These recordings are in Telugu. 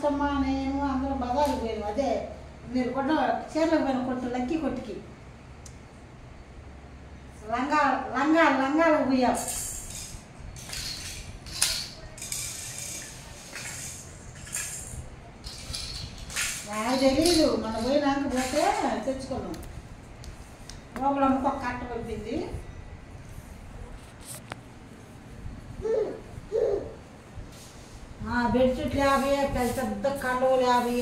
అచ్చమ్మ నేను అందరం బజార్కి పోయాము. అదే మీరు కొట్ట చీరలకు పోయిన కొట్టు లక్కీ కొట్టుకి లంగాలకు పోయాం. నాకు తెలీదు, మనం పోయినాక పోతే తెచ్చుకున్నాం. లోపల ఒక కట్ట పంపింది. బెడ్షీట్లు 50, పెద్ద కండవులు 50.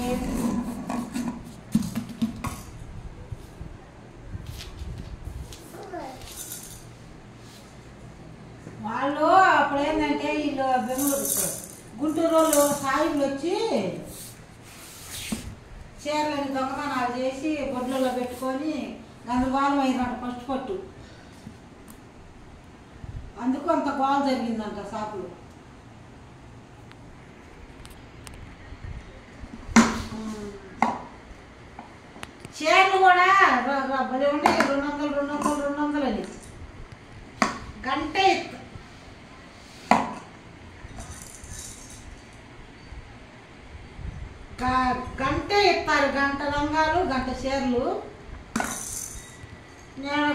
వాళ్ళు అప్పుడు ఏంటంటే వీళ్ళు బెంగళూరు గుంటూరు వాళ్ళు సాయిలు వచ్చి చీరలని దొంగతనాలు చేసి బొడ్లలో పెట్టుకొని గందరగోళం అయినట్టు ఫస్ట్ పట్టు. అందుకు అంత గోల జరిగిందంట షాపులో. చీరలు కూడా భలే ఉండే 200 అని గంట ఇస్తారు. గంట లంగాలు, గంట చీరలు. నేను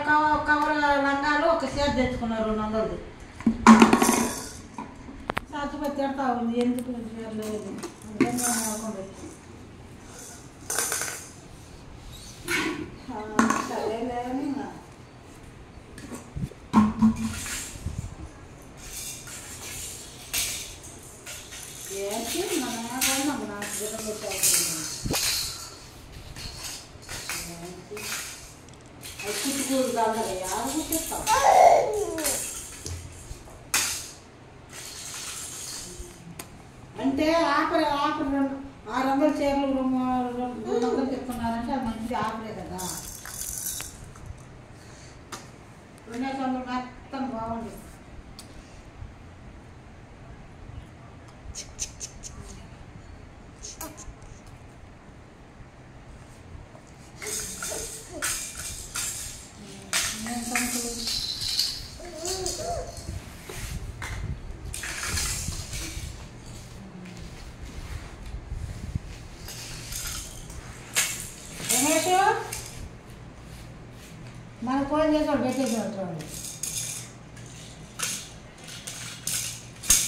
కవర్ లంగాలు ఒక చీర తెచ్చుకున్నాను 200. చచ్చిపోయి తిడతా ఉంది, ఎందుకు చీరలు సరేలేని ఏంటి మన నాకు జిల్లం పెట్టాల్సింది. అది కుట్టుకూరు కాదు యారు కుట్టిస్తాం. అంటే ఆపరే 600 చీరలు 200 చెప్తున్నారంటే అది మంచిది ఆపరే కదా. 200 మొత్తం బాగుంది. మన ఫోన్ చేసి వాడు పెట్టేసేవాడు.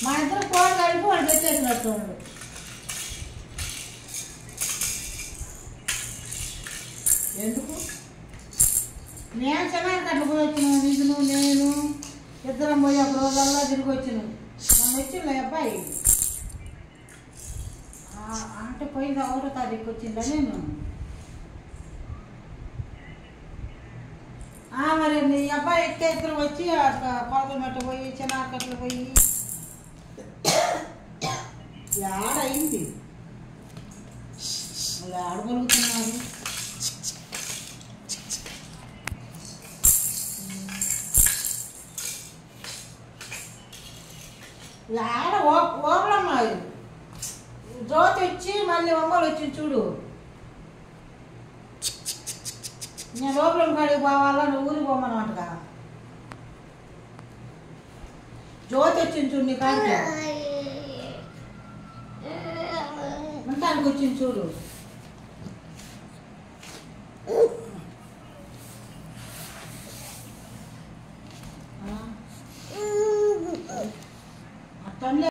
మా ఇద్దరు ఫోన్ కలిపి వాడు పెట్టేసినట్టు. ఎందుకు నేను శనానికి అట్లా పోయి వచ్చినాను. నిజను నేను ఇద్దరం పోయి ఒక రోజుల్లో తిరిగి వచ్చినాను. మొన్న వచ్చింది అబ్బాయి అంటే పోయింది 1వ తారీఖు వచ్చిందా నేను. మరి నీ అబ్బాయి ఇద్దరు వచ్చి కొలతల మట్ట పోయి చిన్నకట్లు పోయి ఆడయింది. వాళ్ళు ఆడగలుగుతున్నారు. ఆడ ఓపలమ్మా జ్యోతి వచ్చి మళ్ళీ ఒంగోలు వచ్చింది చూడు. నేను లోపల కాడికి పోవాలా, నువ్వు ఊరికి పోమన్నమాటగా. జ్యోతి వచ్చింది చూడు నీ కాడికి, ఉంటానికి వచ్చింది చూడు. అట్లా